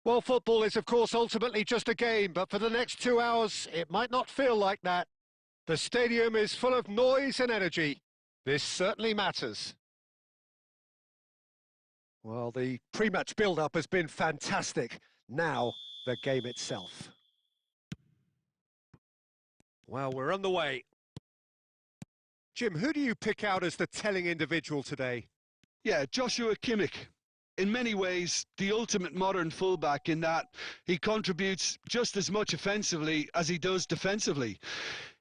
Well, football is, of course, ultimately just a game, but for the next 2 hours, it might not feel like that. The stadium is full of noise and energy. This certainly matters. Well, the pre-match build-up has been fantastic. Now, the game itself. Well, we're on the way. Jim, who do you pick out as the telling individual today? Yeah, Joshua Kimmich. In many ways, the ultimate modern fullback in that he contributes just as much offensively as he does defensively.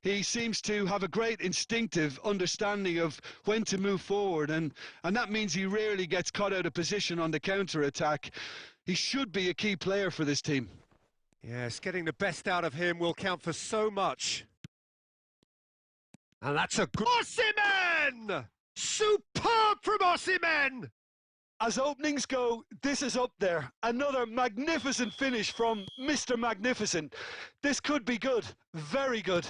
He seems to have a great instinctive understanding of when to move forward, and that means he rarely gets caught out of position on the counter-attack. He should be a key player for this team. Yes, getting the best out of him will count for so much. And that's a good... Osimhen! Superb from Osimhen! As openings go, this is up there. Another magnificent finish from Mr. Magnificent. This could be good, very good.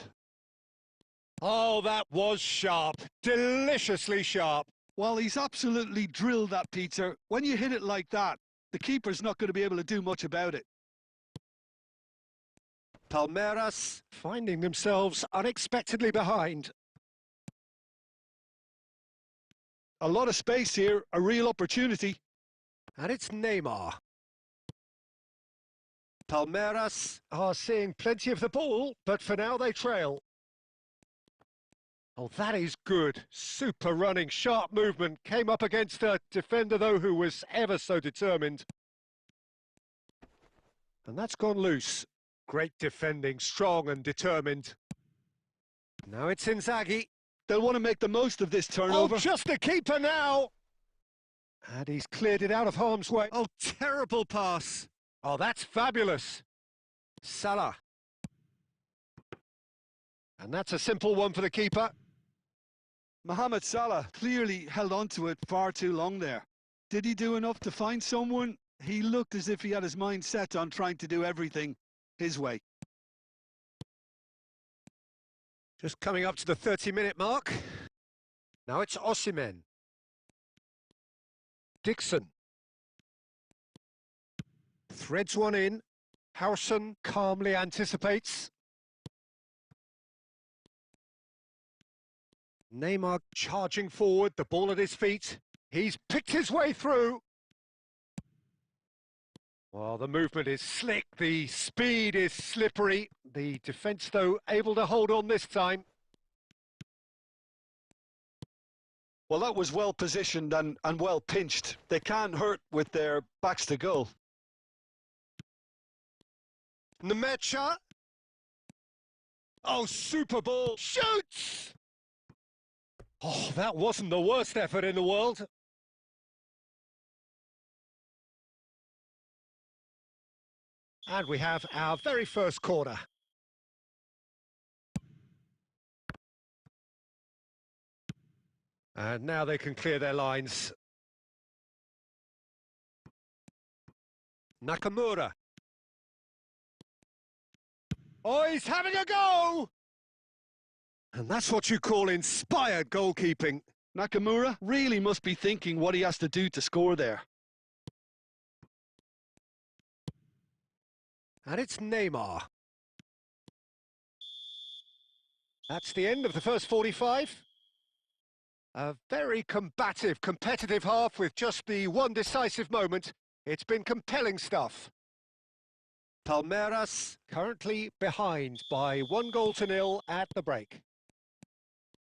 Oh, that was sharp, deliciously sharp. Well, he's absolutely drilled that, Peter. When you hit it like that, the keeper's not going to be able to do much about it. Palmeiras finding themselves unexpectedly behind. A lot of space here, a real opportunity. And it's Neymar. Palmeiras are seeing plenty of the ball, but for now they trail. Oh, that is good. Super running, sharp movement. Came up against a defender, though, who was ever so determined. And that's gone loose. Great defending, strong and determined. Now it's Inzaghi. They'll want to make the most of this turnover. Oh, just the keeper now! And he's cleared it out of harm's way. Oh, terrible pass. Oh, that's fabulous. Salah. And that's a simple one for the keeper. Mohamed Salah clearly held on to it far too long there. Did he do enough to find someone? He looked as if he had his mind set on trying to do everything his way. Just coming up to the 30-minute mark. Now it's Osimhen. Dixon. Threads one in. Howson calmly anticipates. Neymar charging forward, the ball at his feet. He's picked his way through. Well, the movement is slick, the speed is slippery. The defence, though, able to hold on this time. Well, that was well positioned and well pinched. They can't hurt with their backs to goal. Nemecha. Oh, super ball. Shoots! Oh, that wasn't the worst effort in the world. And we have our very first corner. And now they can clear their lines. Nakamura. Oh, he's having a go! And that's what you call inspired goalkeeping. Nakamura really must be thinking what he has to do to score there. And it's Neymar. That's the end of the first 45. A very combative, competitive half with just the one decisive moment. It's been compelling stuff. Palmeiras currently behind by 1-0 at the break.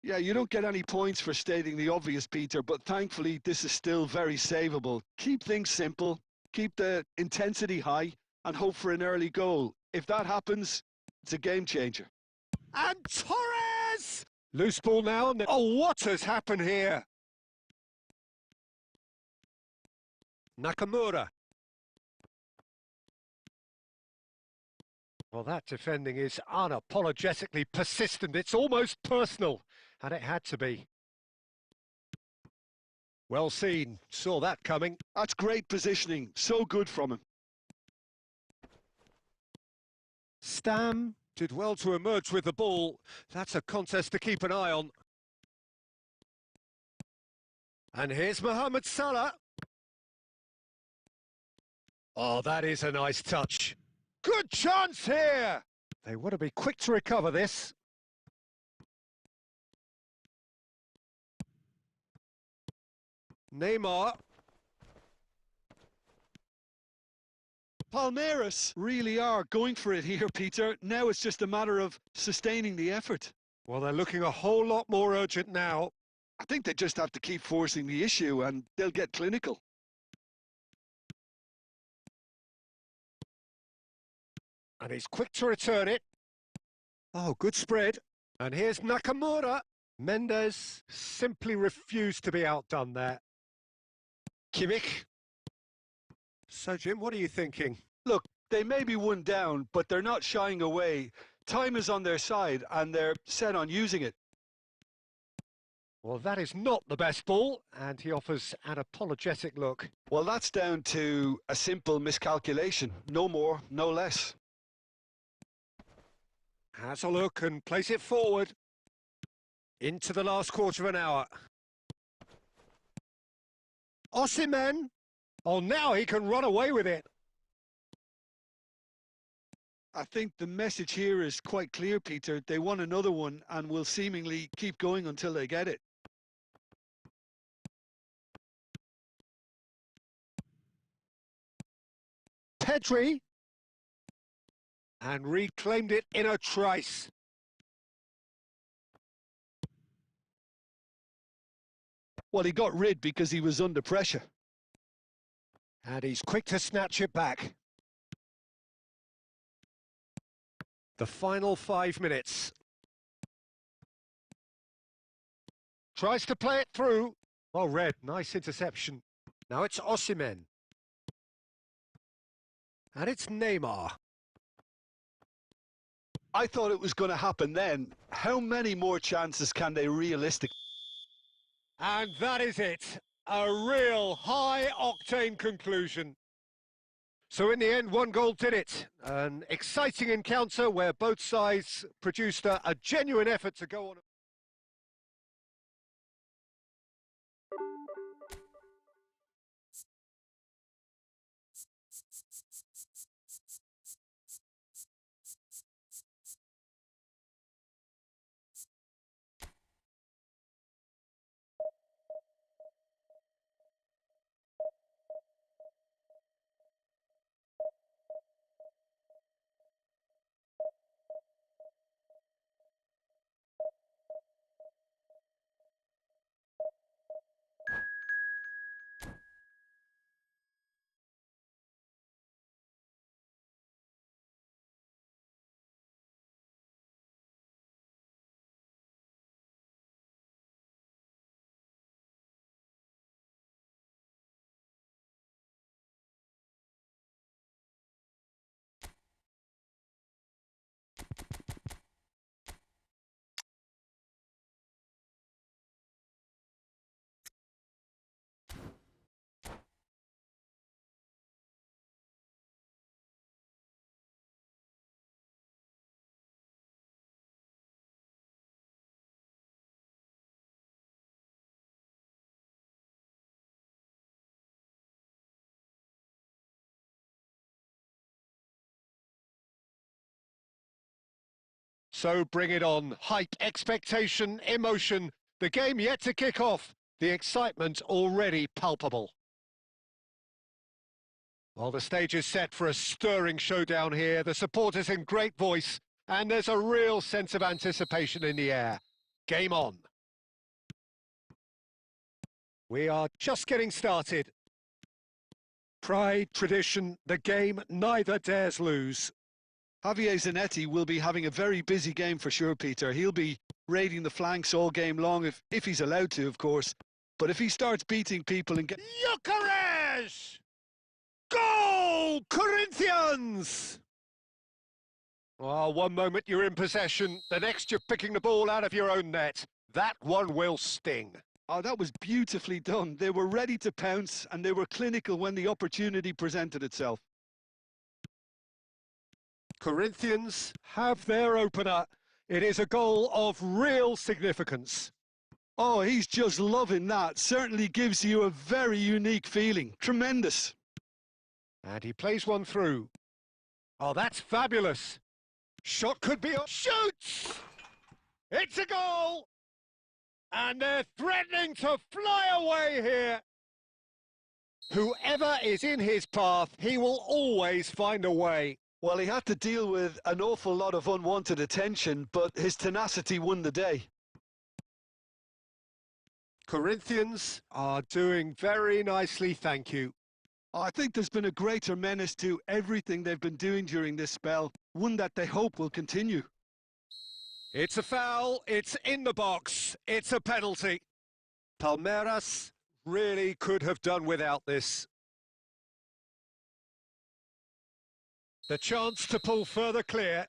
Yeah, you don't get any points for stating the obvious, Peter, but thankfully this is still very savable. Keep things simple, keep the intensity high, and hope for an early goal. If that happens, it's a game changer. And Torres! Loose ball now. Oh, what has happened here? Nakamura. Well, that defending is unapologetically persistent. It's almost personal, and it had to be. Well seen. Saw that coming. That's great positioning. So good from him. Stam did well to emerge with the ball. That's a contest to keep an eye on. And here's Mohamed Salah. Oh, that is a nice touch. Good chance here! They want to be quick to recover this. Neymar. Palmeiras really are going for it here, Peter. Now it's just a matter of sustaining the effort. Well, they're looking a whole lot more urgent now. I think they just have to keep forcing the issue and they'll get clinical. And he's quick to return it. Oh, good spread. And here's Nakamura. Mendes simply refused to be outdone there. Kimmich. So, Jim, what are you thinking? Look, they may be one down, but they're not shying away. Time is on their side, and they're set on using it. Well, that is not the best ball, and he offers an apologetic look. Well, that's down to a simple miscalculation. No more, no less. Has a look and plays it forward. Into the last quarter of an hour. Osimhen. Oh, now he can run away with it. I think the message here is quite clear, Peter. They want another one and will seemingly keep going until they get it. Pedri. And reclaimed it in a trice. Well, he got rid because he was under pressure. And he's quick to snatch it back. The final 5 minutes. Tries to play it through. Well read, nice interception. Now it's Osimhen. And it's Neymar. I thought it was going to happen then. How many more chances can they realistically? And that is it. A real high-octane conclusion. So in the end, one goal did it. An exciting encounter where both sides produced a genuine effort to go on. So bring it on. Hype, expectation, emotion. The game yet to kick off. The excitement already palpable. Well, the stage is set for a stirring showdown here. The supporters in great voice, and there's a real sense of anticipation in the air. Game on. We are just getting started. Pride, tradition, the game neither dares lose. Javier Zanetti will be having a very busy game for sure, Peter. He'll be raiding the flanks all game long, if he's allowed to, of course. But if he starts beating people and Gyökeres! Goal! Corinthians! Well, one moment you're in possession, the next you're picking the ball out of your own net. That one will sting. Oh, that was beautifully done. They were ready to pounce and they were clinical when the opportunity presented itself. Corinthians have their opener. It is a goal of real significance. Oh, he's just loving that. Certainly gives you a very unique feeling. Tremendous. And he plays one through. Oh, that's fabulous. Shot could be... Shoots! It's a goal! And they're threatening to fly away here. Whoever is in his path, he will always find a way. Well, he had to deal with an awful lot of unwanted attention, but his tenacity won the day. Corinthians are doing very nicely, thank you. I think there's been a greater menace to everything they've been doing during this spell, one that they hope will continue. It's a foul, it's in the box, it's a penalty. Palmeiras really could have done without this. The chance to pull further clear.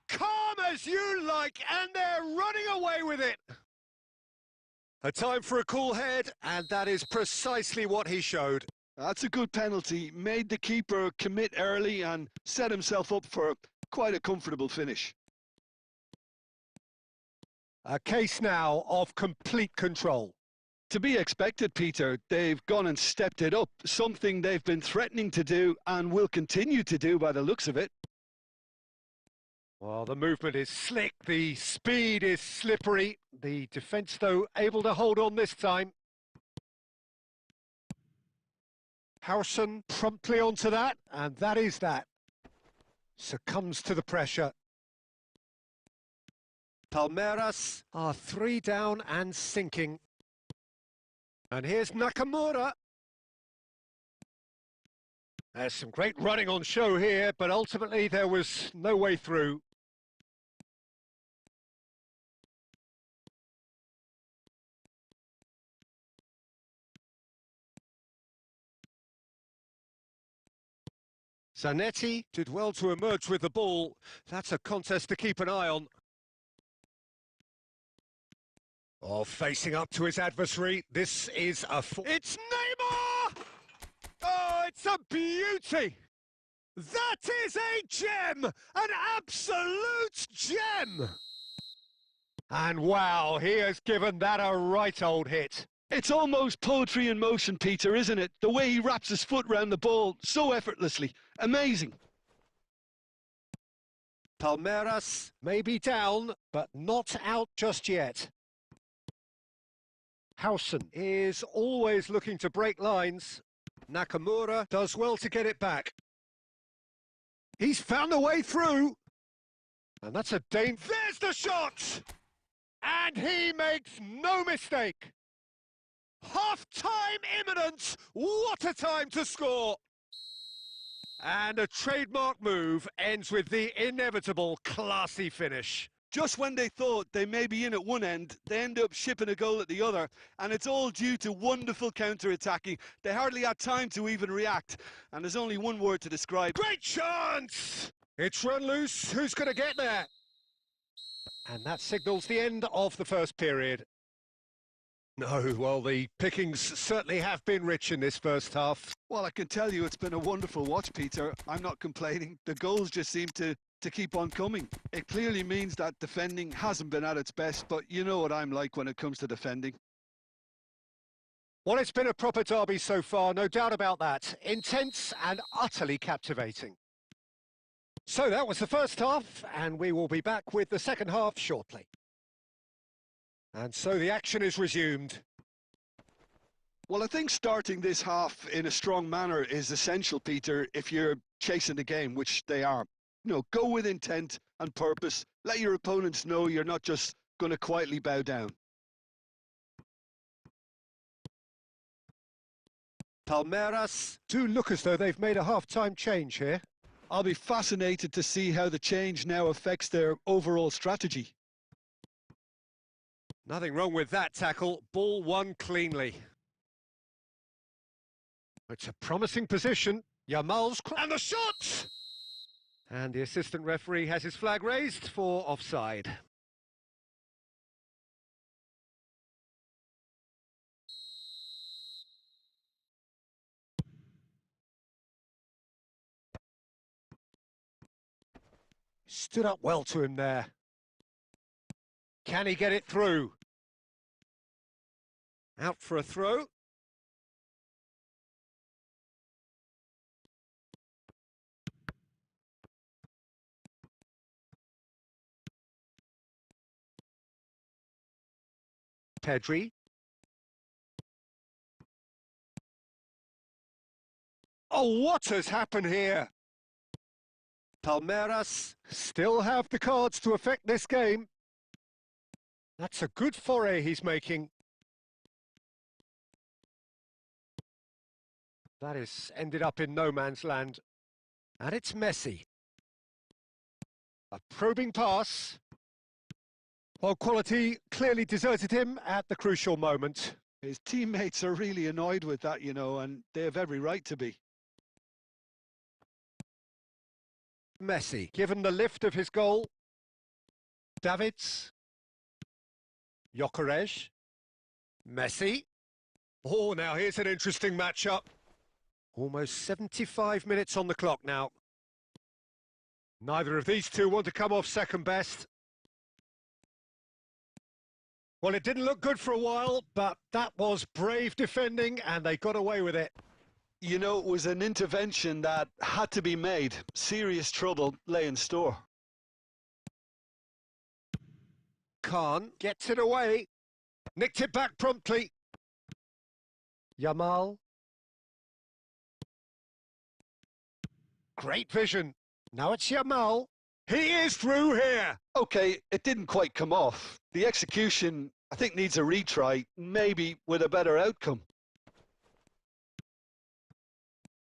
Calm as you like, and they're running away with it. A time for a cool head, and that is precisely what he showed. That's a good penalty. Made the keeper commit early and set himself up for quite a comfortable finish. A case now of complete control. To be expected, Peter. They've gone and stepped it up, something they've been threatening to do and will continue to do by the looks of it. Well, the movement is slick, the speed is slippery. The defence, though, able to hold on this time. Howson promptly onto that, and that is that. Succumbs to the pressure. Palmeiras are 3 down and sinking. And here's Nakamura. There's some great running on show here, but ultimately there was no way through. Zanetti did well to emerge with the ball. That's a contest to keep an eye on. Oh, facing up to his adversary. This is a... It's Neymar! Oh, it's a beauty! That is a gem! An absolute gem! And wow, he has given that a right old hit. It's almost poetry in motion, Peter, isn't it? The way he wraps his foot round the ball so effortlessly. Amazing. Palmeiras may be down, but not out just yet. Howson is always looking to break lines. Nakamura does well to get it back. He's found a way through. And that's a danger. There's the shot! And he makes no mistake. Half-time imminent. What a time to score. And a trademark move ends with the inevitable classy finish. Just when they thought they may be in at one end, they end up shipping a goal at the other, and it's all due to wonderful counter-attacking. They hardly had time to even react, and there's only one word to describe. Great chance! It's run loose. Who's going to get there? And that signals the end of the first period. No, well, the pickings certainly have been rich in this first half. Well, I can tell you it's been a wonderful watch, Peter. I'm not complaining. The goals just seem to keep on coming. It clearly means that defending hasn't been at its best, but you know what I'm like when it comes to defending. Well, it's been a proper derby so far, no doubt about that. Intense and utterly captivating. So that was the first half, and we will be back with the second half shortly. And so the action is resumed. Well, I think starting this half in a strong manner is essential, Peter, if you're chasing the game, which they are. You know, go with intent and purpose. Let your opponents know you're not just going to quietly bow down. Palmeiras do look as though they've made a half-time change here. I'll be fascinated to see how the change now affects their overall strategy. Nothing wrong with that tackle. Ball won cleanly. It's a promising position. Yamal's... And the shot! And the assistant referee has his flag raised for offside. Stood up well to him there. Can he get it through? Out for a throw. Pedri. Oh, what has happened here? Palmeiras still have the cards to affect this game. That's a good foray he's making. That is ended up in no man's land. And it's Messi. A probing pass. Well, quality clearly deserted him at the crucial moment. His teammates are really annoyed with that, you know, and they have every right to be. Messi, given the lift of his goal. Davids. Gyökeres. Messi. Oh, now here's an interesting matchup. Almost 75 minutes on the clock now. Neither of these two want to come off second best. Well, it didn't look good for a while, but that was brave defending and they got away with it. You know, it was an intervention that had to be made. Serious trouble lay in store. Khan gets it away. Nicked it back promptly. Yamal. Great vision. Now it's Yamal. He is through here. Okay, it didn't quite come off. The execution, I think, needs a retry, maybe with a better outcome.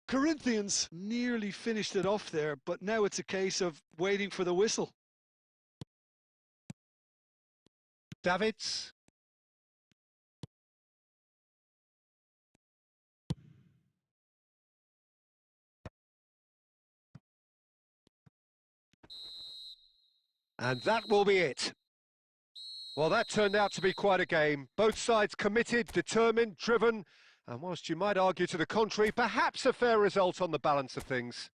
Corinthians nearly finished it off there, but now it's a case of waiting for the whistle. Davids. And that will be it. Well, that turned out to be quite a game. Both sides committed, determined, driven, and whilst you might argue to the contrary, perhaps a fair result on the balance of things.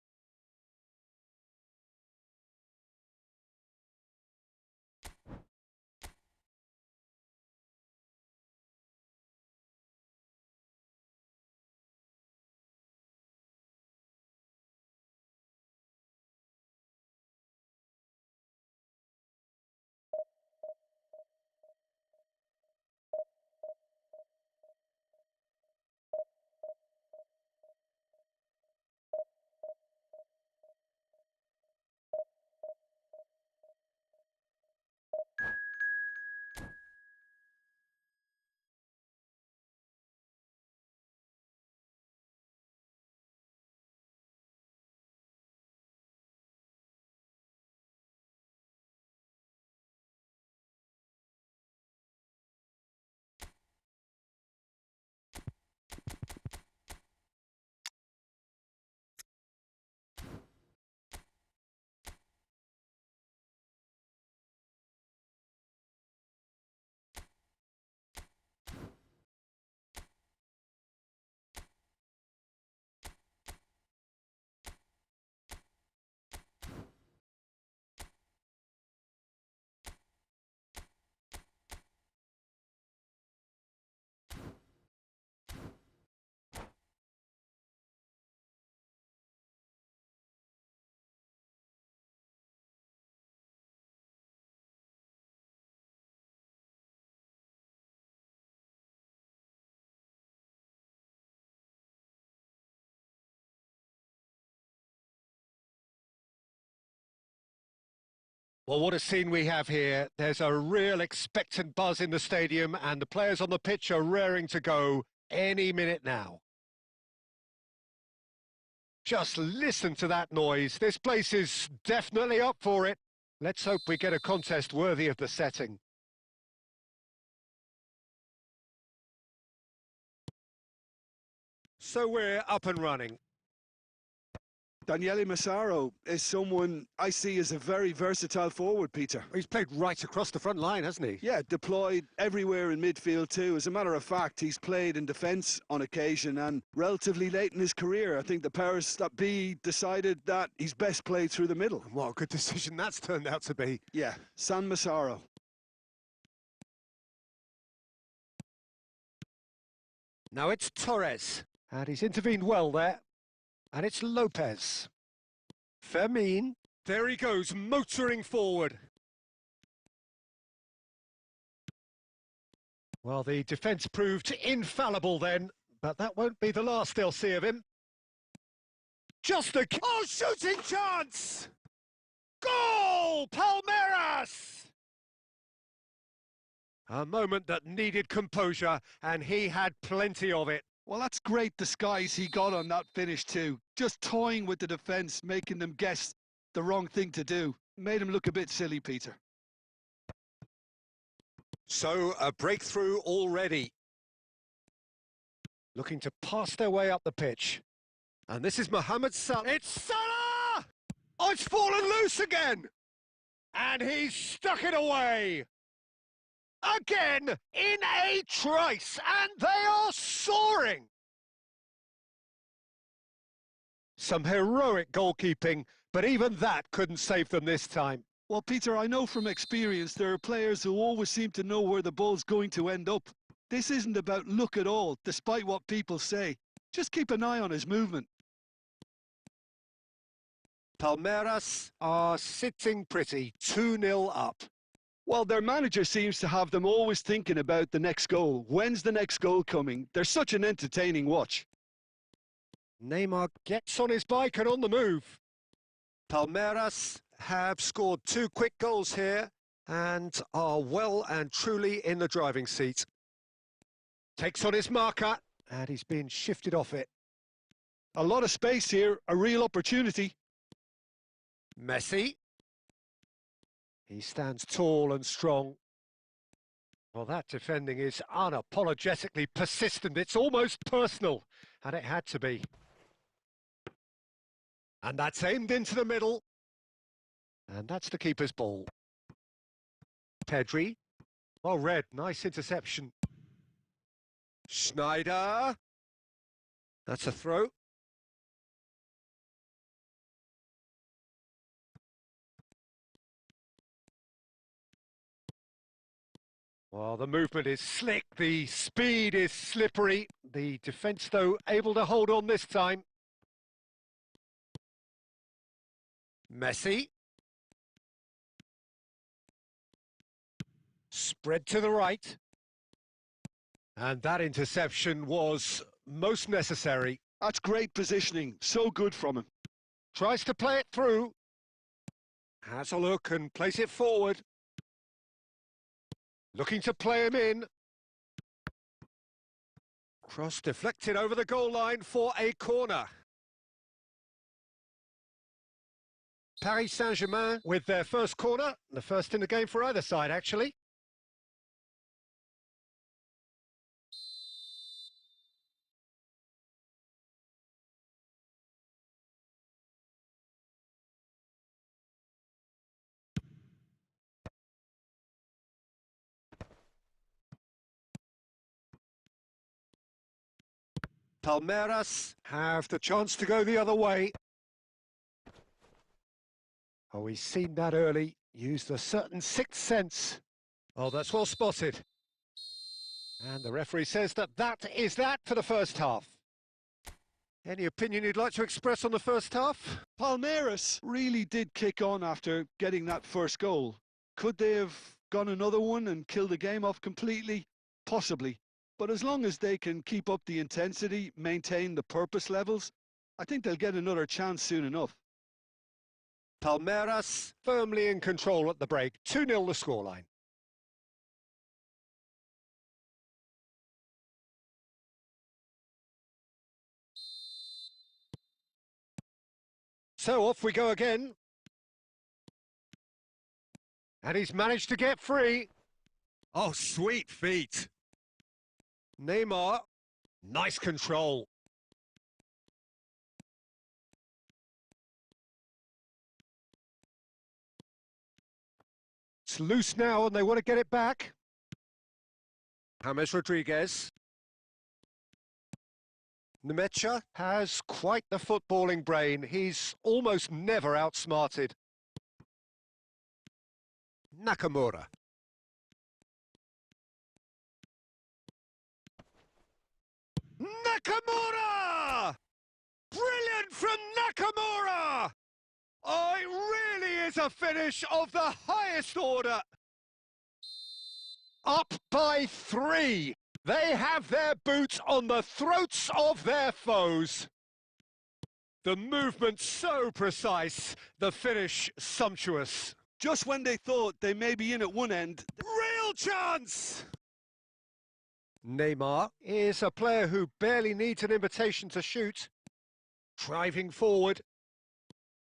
Well, what a scene we have here. There's a real expectant buzz in the stadium and the players on the pitch are raring to go any minute now. Just listen to that noise. This place is definitely up for it. Let's hope we get a contest worthy of the setting. So we're up and running. Daniele Massaro is someone I see as a very versatile forward, Peter. He's played right across the front line, hasn't he? Yeah, deployed everywhere in midfield too. As a matter of fact, he's played in defence on occasion, and relatively late in his career, I think the powers that be decided that he's best played through the middle. What a good decision that's turned out to be. Yeah, San Massaro. Now it's Torres, and he's intervened well there. And it's Lopez. Fermin. There he goes, motoring forward. Well, the defence proved infallible then, but that won't be the last they'll see of him. Just a... Oh, shooting chance! Goal! Palmeiras! A moment that needed composure, and he had plenty of it. Well, that's great disguise he got on that finish too. Just toying with the defence, making them guess the wrong thing to do. Made him look a bit silly, Peter. So, a breakthrough already. Looking to pass their way up the pitch. And this is Mohamed Salah. It's Salah! Oh, it's fallen loose again! And he's stuck it away! Again, in a trice, and they are soaring! Some heroic goalkeeping, but even that couldn't save them this time. Well, Peter, I know from experience there are players who always seem to know where the ball's going to end up. This isn't about luck at all, despite what people say. Just keep an eye on his movement. Palmeiras are sitting pretty, 2-0 up. Well, their manager seems to have them always thinking about the next goal. When's the next goal coming? They're such an entertaining watch. Neymar gets on his bike and on the move. Palmeiras have scored 2 quick goals here and are well and truly in the driving seat. Takes on his marker and he's been shifted off it. A lot of space here, a real opportunity. Messi. He stands tall and strong. Well, that defending is unapologetically persistent. It's almost personal, and it had to be. And that's aimed into the middle. And that's the keeper's ball. Pedri. Well read, nice interception. Schneider. That's a throw. Well, the movement is slick, the speed is slippery. The defence, though, able to hold on this time. Messi. Spread to the right. And that interception was most necessary. That's great positioning, so good from him. Tries to play it through. Has a look and plays it forward. Looking to play him in. Cross deflected over the goal line for a corner. Paris Saint-Germain with their first corner. The first in the game for either side, actually. Palmeiras have the chance to go the other way. Oh, he's seen that early, used a certain sixth sense. Oh, that's well spotted. And the referee says that that is that for the first half. Any opinion you'd like to express on the first half? Palmeiras really did kick on after getting that first goal. Could they have gone another one and killed the game off completely? Possibly. But as long as they can keep up the intensity, maintain the purpose levels, I think they'll get another chance soon enough. Palmeiras firmly in control at the break. 2-0 the scoreline. So off we go again. And he's managed to get free. Oh, sweet feet. Neymar, nice control. It's loose now and they want to get it back. James Rodriguez. Nemecha has quite the footballing brain. He's almost never outsmarted. Nakamura. Nakamura! Brilliant from Nakamura! Oh, it really is a finish of the highest order. Up by 3. They have their boots on the throats of their foes. The movement so precise, the finish sumptuous. Just when they thought they may be in at one end. Real chance! Neymar is a player who barely needs an invitation to shoot. Driving forward.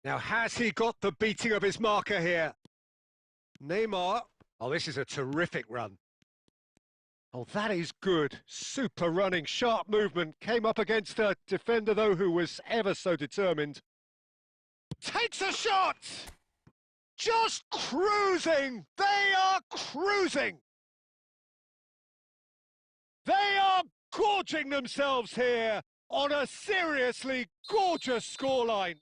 Now, has he got the beating of his marker here? Neymar. Oh, this is a terrific run. Oh, that is good. Super running, sharp movement. Came up against a defender, though, who was ever so determined. Takes a shot! Just cruising! They are cruising! They are gorging themselves here on a seriously gorgeous scoreline.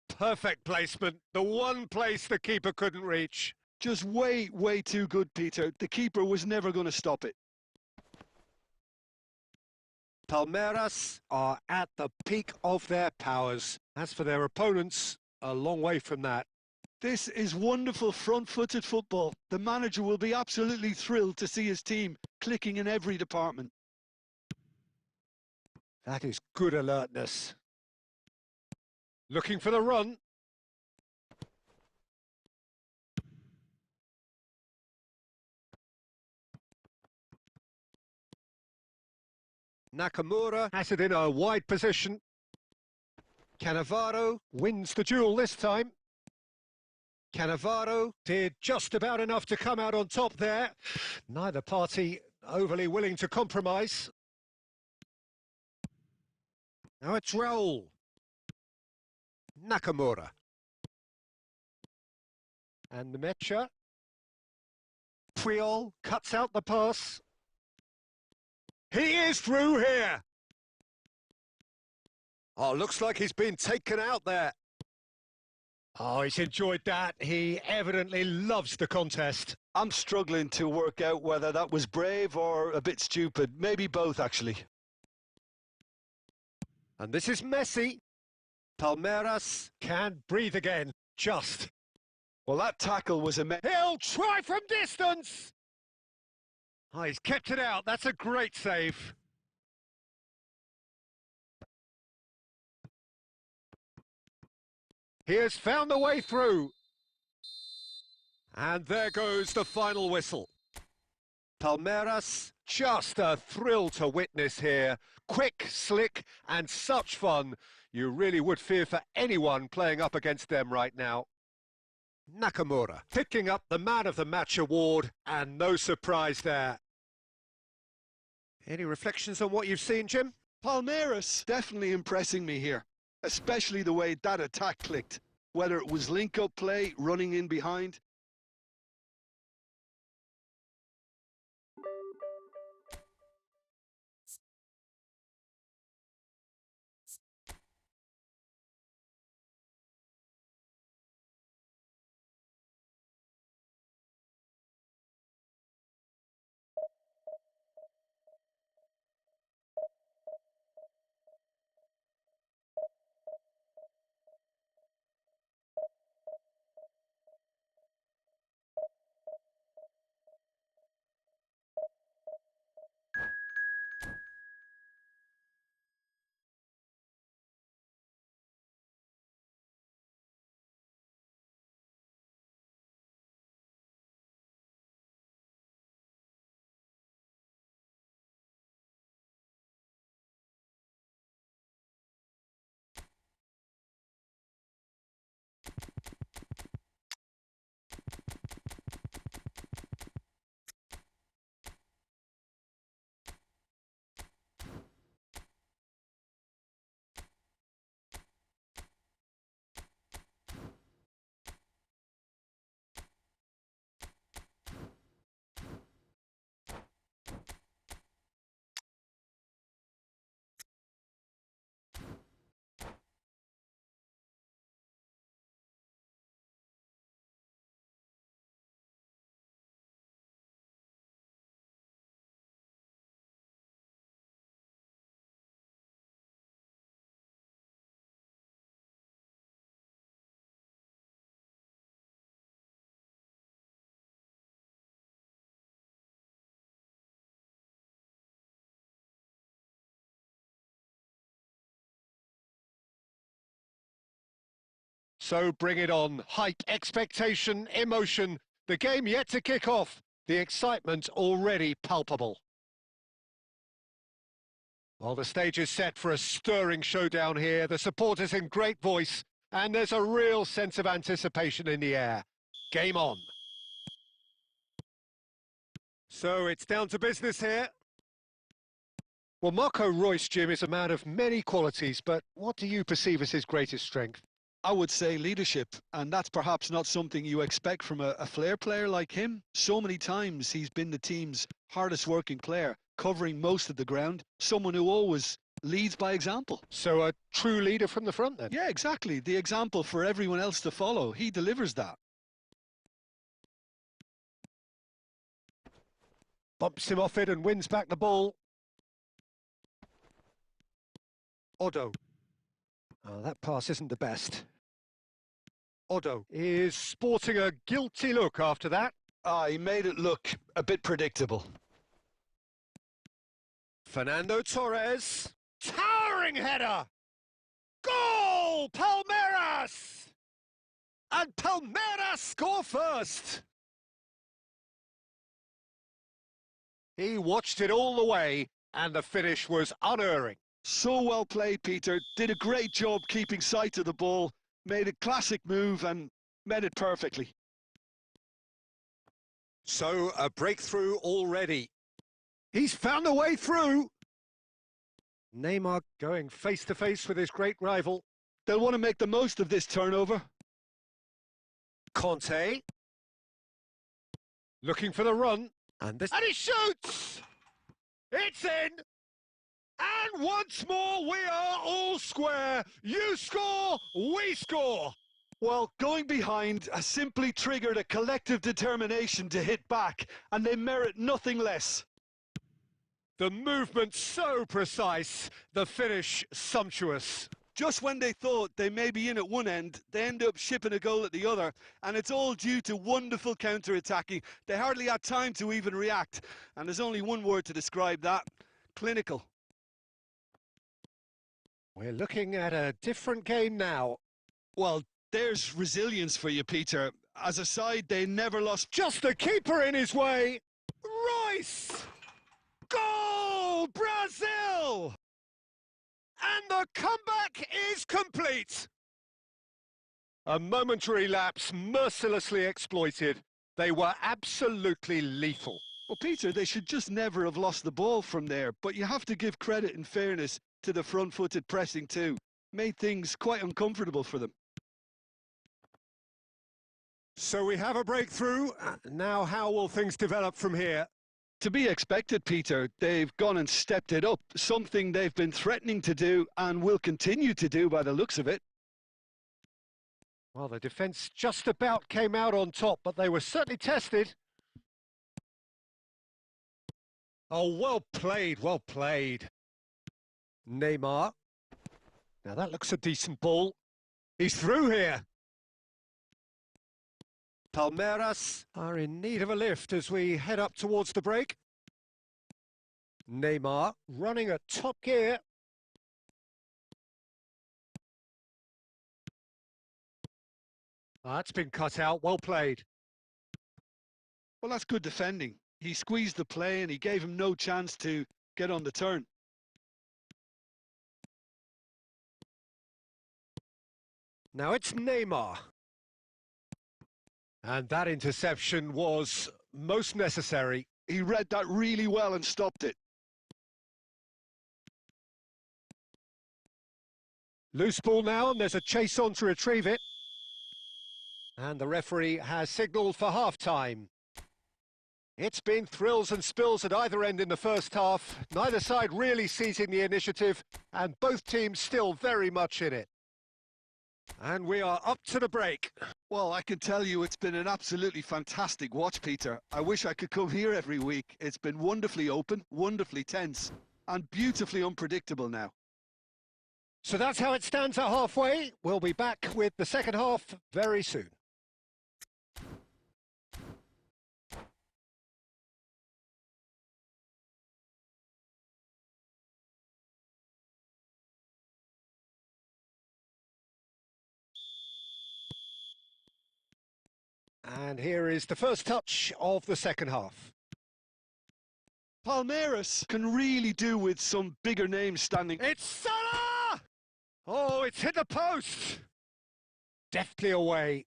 Perfect placement, the one place the keeper couldn't reach. Just way, way too good, Peter. The keeper was never going to stop it. Palmeiras are at the peak of their powers. As for their opponents, a long way from that. This is wonderful front-footed football. The manager will be absolutely thrilled to see his team clicking in every department. That is good alertness. Looking for the run. Nakamura has it in a wide position. Cannavaro wins the duel this time. Cannavaro did just about enough to come out on top there. Neither party overly willing to compromise. Now it's Raul. Nakamura. And the Mecha. Puyol cuts out the pass. He is through here. Oh, looks like he's been taken out there. Oh, he's enjoyed that. He evidently loves the contest. I'm struggling to work out whether that was brave or a bit stupid. Maybe both, actually. And this is Messi. Palmeiras can breathe again. Just. Well, that tackle was He'll try from distance. Oh, he's kept it out. That's a great save. He has found the way through. And there goes the final whistle. Palmeiras, just a thrill to witness here. Quick, slick, and such fun. You really would fear for anyone playing up against them right now. Nakamura picking up the Man of the Match award, and no surprise there. Any reflections on what you've seen, Jim? Palmeiras definitely impressing me here, especially the way that attack clicked, whether it was link-up play, running in behind. So bring it on. Hype, expectation, emotion. The game yet to kick off. The excitement already palpable. Well, the stage is set for a stirring showdown here. The supporters in great voice, and there's a real sense of anticipation in the air. Game on. So it's down to business here. Well, Marco Reus, Jim, is a man of many qualities, but what do you perceive as his greatest strength? I would say leadership, and that's perhaps not something you expect from a flair player like him. So many times he's been the team's hardest working player, covering most of the ground, someone who always leads by example. So a true leader from the front then? Yeah, exactly. The example for everyone else to follow. He delivers that. Bumps him off it and wins back the ball. Odo. Oh, that pass isn't the best. Odo is sporting a guilty look after that. He made it look a bit predictable. Fernando Torres. Towering header! Goal! Palmeiras! And Palmeiras score first! He watched it all the way, and the finish was unerring. So well played, Peter. Did a great job keeping sight of the ball, made a classic move and met it perfectly. So a breakthrough already. He's found a way through. Neymar going face-to-face with his great rival. They'll want to make the most of this turnover. Conte. Looking for the run. And he shoots! It's in! And once more, we are all square. You score, we score. Well, going behind has simply triggered a collective determination to hit back, and they merit nothing less. The movement so precise, the finish sumptuous. Just when they thought they may be in at one end, they end up shipping a goal at the other, and it's all due to wonderful counter-attacking. They hardly had time to even react, and there's only one word to describe that: clinical. We're looking at a different game now. Well, there's resilience for you, Peter. As a side, they never lost. Just the keeper in his way. Royce! Goal! Brazil! And the comeback is complete. A momentary lapse mercilessly exploited. They were absolutely lethal. Well, Peter, they should just never have lost the ball from there, but you have to give credit and fairness to the front-footed pressing too. Made things quite uncomfortable for them. So we have a breakthrough. Now how will things develop from here? To be expected, Peter. They've gone and stepped it up, something they've been threatening to do and will continue to do by the looks of it. Well, the defence just about came out on top, but they were certainly tested. Oh, well played, well played. Neymar. Now that looks a decent ball. He's through here. Palmeiras are in need of a lift as we head up towards the break. Neymar running at top gear. That's been cut out, well played. Well, that's good defending. He squeezed the play and he gave him no chance to get on the turn. Now it's Neymar. And that interception was most necessary. He read that really well and stopped it. Loose ball now, and there's a chase on to retrieve it. And the referee has signalled for half-time. It's been thrills and spills at either end in the first half. Neither side really seizing the initiative, and both teams still very much in it. And we are up to the break. Well, I can tell you it's been an absolutely fantastic watch, Peter. I wish I could come here every week. It's been wonderfully open, wonderfully tense, and beautifully unpredictable now. So that's how it stands at halfway. We'll be back with the second half very soon. And here is the first touch of the second half. Palmeiras can really do with some bigger names standing. It's Salah! Oh, it's hit the post. Deftly away.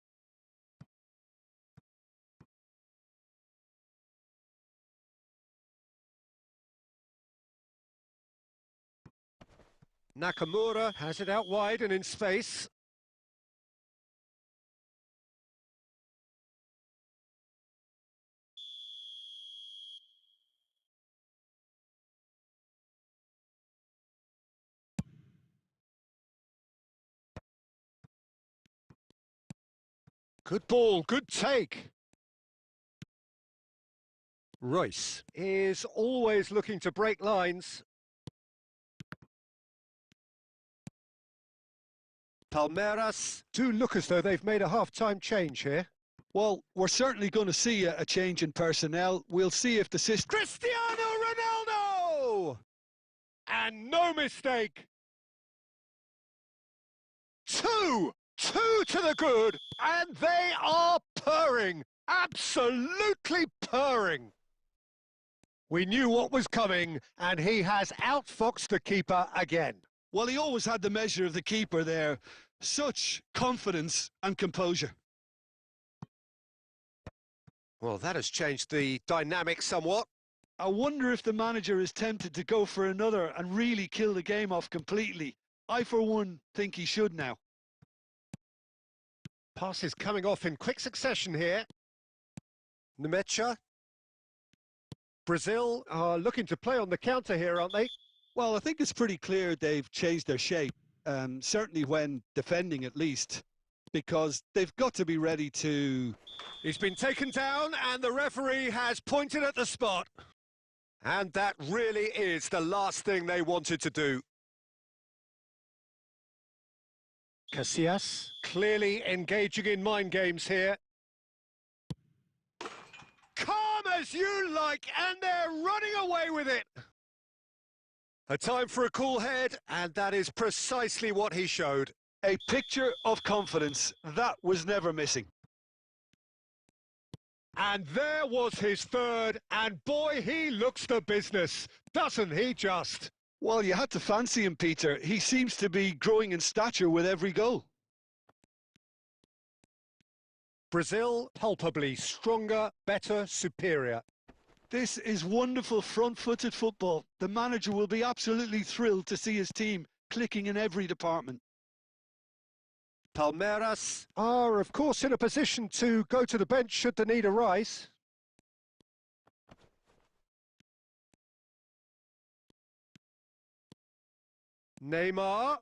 Nakamura has it out wide and in space. Good ball, good take. Royce is always looking to break lines. Palmeiras do look as though they've made a half-time change here. Well, we're certainly going to see a change in personnel. We'll see if the system... Cristiano Ronaldo! And no mistake. Two to the good, and they are purring. Absolutely purring. We knew what was coming, and he has outfoxed the keeper again. Well, he always had the measure of the keeper there. Such confidence and composure. Well, that has changed the dynamic somewhat. I wonder if the manager is tempted to go for another and really kill the game off completely. I, for one, think he should now. Passes coming off in quick succession here. Nemecha. Brazil are looking to play on the counter here, aren't they? Well, I think it's pretty clear they've changed their shape, certainly when defending at least, because they've got to be ready to... He's been taken down and the referee has pointed at the spot. And that really is the last thing they wanted to do. Casillas clearly engaging in mind games here. Calm as you like, and they're running away with it. A time for a cool head, and that is precisely what he showed. A picture of confidence that was never missing. And there was his third, and boy, he looks the business, doesn't he just? Well, you had to fancy him, Peter. He seems to be growing in stature with every goal. Brazil palpably stronger, better, superior. This is wonderful front-footed football. The manager will be absolutely thrilled to see his team clicking in every department. Palmeiras are, of course, in a position to go to the bench should the need arise. Neymar.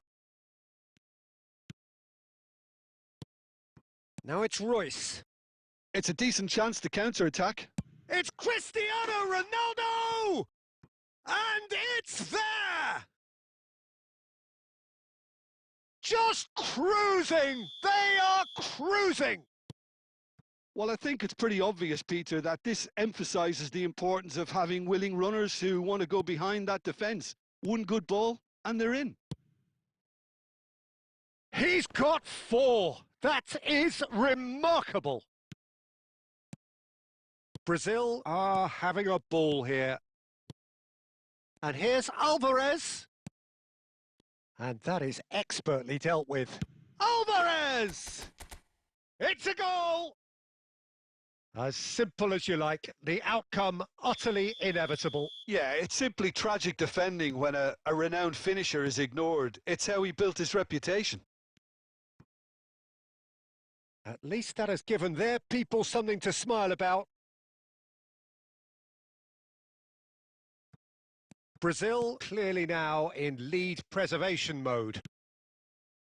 Now it's Royce. It's a decent chance to counter-attack. It's Cristiano Ronaldo! And it's there! Just cruising! They are cruising! Well, I think it's pretty obvious, Peter, that this emphasises the importance of having willing runners who want to go behind that defence. One good ball, and they're in. He's got 4. That is remarkable. Brazil are having a ball here. And here's Alvarez. And that is expertly dealt with. Alvarez! It's a goal! As simple as you like, the outcome utterly inevitable. Yeah, it's simply tragic defending when a renowned finisher is ignored. It's how he built his reputation. At least that has given their people something to smile about. Brazil clearly now in lead preservation mode.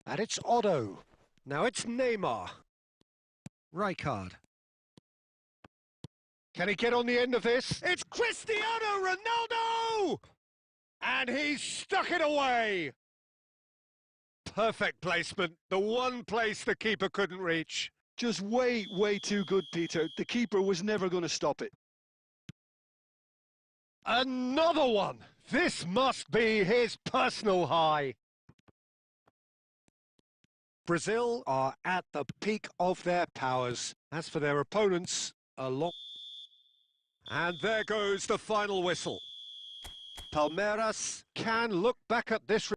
And it's Otto. Now it's Neymar. Rijkaard. Can he get on the end of this? It's Cristiano Ronaldo! And he's stuck it away. Perfect placement. The one place the keeper couldn't reach. Just way too good, Peter. The keeper was never going to stop it. Another one! This must be his personal high. Brazil are at the peak of their powers, As for their opponents, a long... And there goes the final whistle. Palmeiras can look back at this...